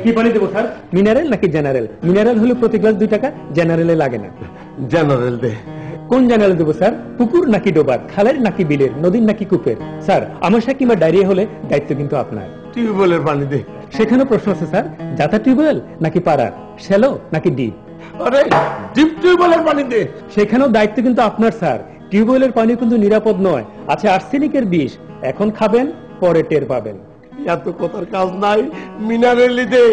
কি পানি দেবো স্যার? মিনারেল নাকি জেনারেল? মিনারেল হলে প্রতি গ্লাস 2 টাকা, জেনারেলে লাগে না। জেনারেল দে। কোন জেনারেল দেবো স্যার? পুকুর নাকি ডোবার, খালের নাকি বিলের, নদীর নাকি কূপের? স্যার আমাশা কিংবা ডায়রিয়া হলে দায়িত্ব কিন্তু আপনার। টিউবওয়েলের পানি দে। সেখানে প্রশ্ন আছে স্যার, জাতা টিউবওয়েল নাকি পাড়ার, শ্যালো নাকি ডিপ? আরে ডিপ টিউবওয়েলের পানি দে। সেখানেও দায়িত্ব কিন্তু আপনার স্যার। টিউবওয়েলের পানি কিন্তু নিরাপদ নয়, আছে আর্সেনিকের বিষ। এখন খাবেন, পরে টের পাবেন। এত কথার কাজ নাই, মিনারেলই দে।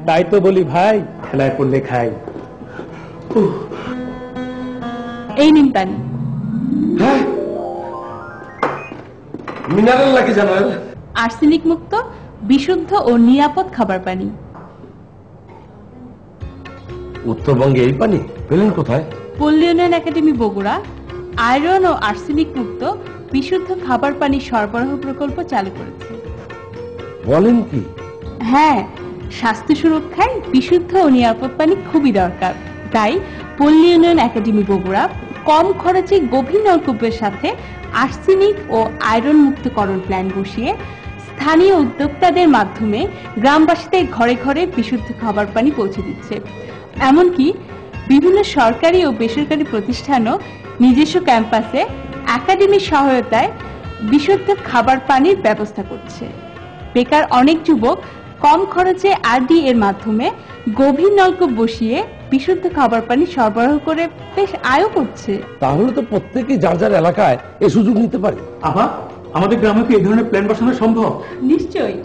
তাই তো বলি ভাই, খেলায় পড়লে খাই। এই নিন পানি। হ্যাঁ, মিনারেল নাকি জেনারেল? আর্সেনিক মুক্ত, বিশুদ্ধ ও নিরাপদ খাবার পানি। উত্তরবঙ্গে এই পানি পেলেন কোথায়? পল্লী উন্নয়ন একাডেমি বগুড়া আয়রন ও আর্সেনিক মুক্ত বিশুদ্ধ খাবার পানি সরবরাহ প্রকল্প চালু করেছে। বলেন কি? হ্যাঁ, স্বাস্থ্য সুরক্ষায় বিশুদ্ধ ও নিরাপদ পানি খুবই দরকার। তাই পল্লী উন্নয়ন একাডেমি বগুড়া কম খরচে গভীর নলকূপের সাথে আর্সেনিক ও আয়রন মুক্তকরণ প্ল্যান বসিয়ে স্থানীয় উদ্যোক্তাদের মাধ্যমে গ্রামবাসীদের ঘরে ঘরে বিশুদ্ধ খাবার পানি পৌঁছে দিচ্ছে। এমনকি বিভিন্ন সরকারি ও বেসরকারি প্রতিষ্ঠানও নিজস্ব ক্যাম্পাসে একাডেমির সহায়তায় বিশুদ্ধ খাবার পানির ব্যবস্থা করছে। বেকার অনেক যুবক কম খরচে আরডি এর মাধ্যমে গভীর নলকূপ বসিয়ে বিশুদ্ধ খাবার পানি সরবরাহ করে বেশ আয়ও করছে। তাহলে তো প্রত্যেকে যার যার এলাকায় এই সুযোগ নিতে পারে। আবার আমাদের গ্রামে কি এই ধরনের প্ল্যান বসানো সম্ভব? নিশ্চয়ই,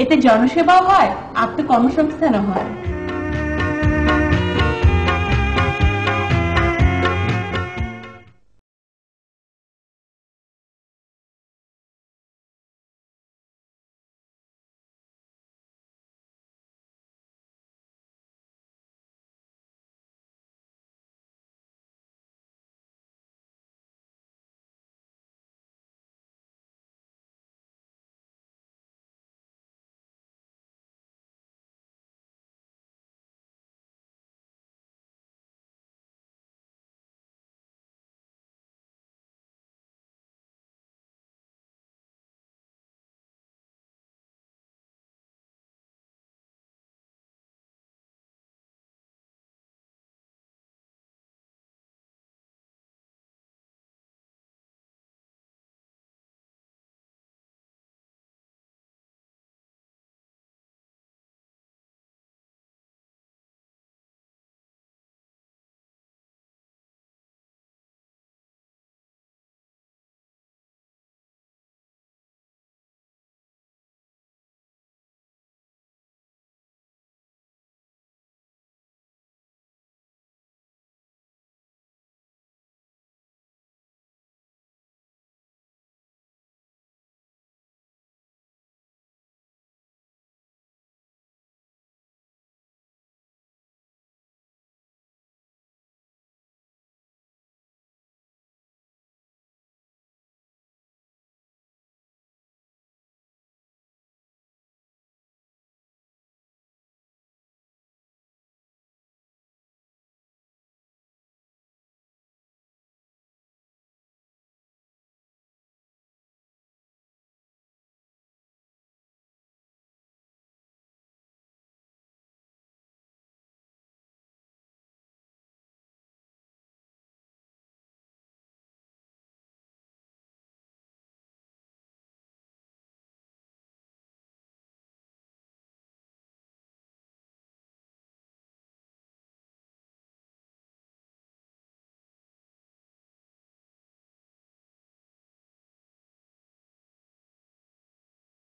এতে জনসেবাও হয়, আত্মকর্মসংস্থানও হয়।